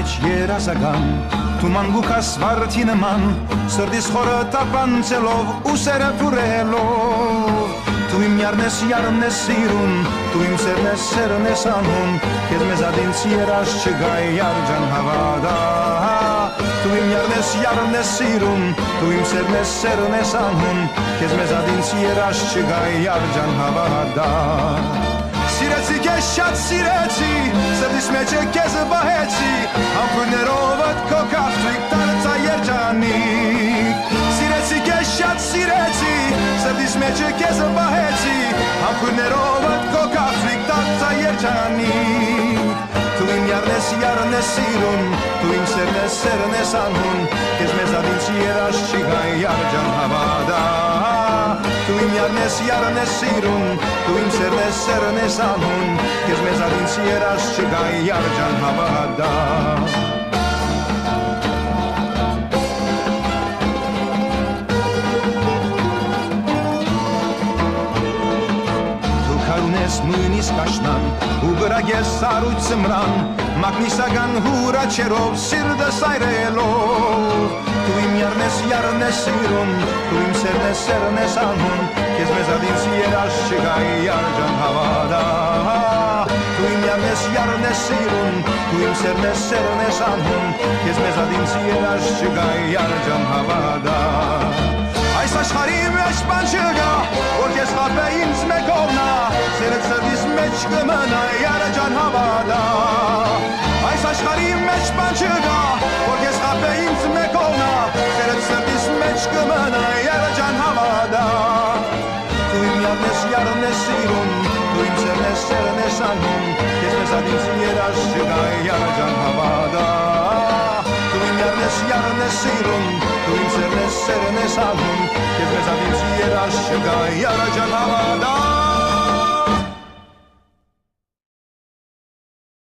մեջ երազական Դու մանգուկաս վարդի նման Սրտիս խորը տապանցելով ու սերը փուրելով Դու իմ յարն ես սիրուն Դու իմ սերն ես անում Քեզ մեզ ադինց երաշ չգայ յարջան հավադա Դու իմ յարն ես սիրուն Դու իմ սերն ես անում Քեզ մեզ ադինց երաշ չգայ յարջան հավադա Սիրեցի քեզ շատ սիրեցի Սրտիս մեջ քեզ բահեցի Համբուրներով քո կապտիկ դարձա երջանիկ Սիրեցի քեզ շատ սիրեցի Սրտիս մեջ քեզ բահեցի Համբուրներով քո կապտիկ դարձա երջանիկ Դու իմ յարն ես սիրուն Դու իմ սերն ես անում Քեզ մեզ ադինց երաշ չգայ յարջան հավադա Դու իմ յարն ես սիրուն Դու իմ սերն ես անում Քեզ մեզ ադինց երաշ չգայ յարջան հավադա Դու քարունես նույնիսկ աշնան ու գրագես սարույց ծմրան Մագնիսական հուրաչերով սիրտս այրելով Դու իմ յարն ես սիրուն Դու իմ սերն ես անում Քեզ մեզ ադինց երաշ չգայ յարջան հավադա Դու իմ յարն ես սիրուն Դու իմ սերն ես անում Քեզ մեզ ադինց երաշ չգայ յարջան հավադա Այս աշխարհի մեջ բան չկա որ քեզ խաբե ինձ մեկովնա Սերդ սրտիս մեջ կմնա յարջան հավադա Այս աշխարհի մեջ բան չկա որ քեզ խաբե ինձ մեկովնա Սերդ սրտիս մեջ կմնա յարջան հավադա Դու իմ յարն ես սիրուն Դու իմ սերն ես անում Քեզ մեզ ադինց երաշ չգայ յարջան հավադա Դու իմ յարն ես սիրուն Դու իմ սերն ես անում Քեզ մեզ ադինց երաշ չգայ յարջան հավադա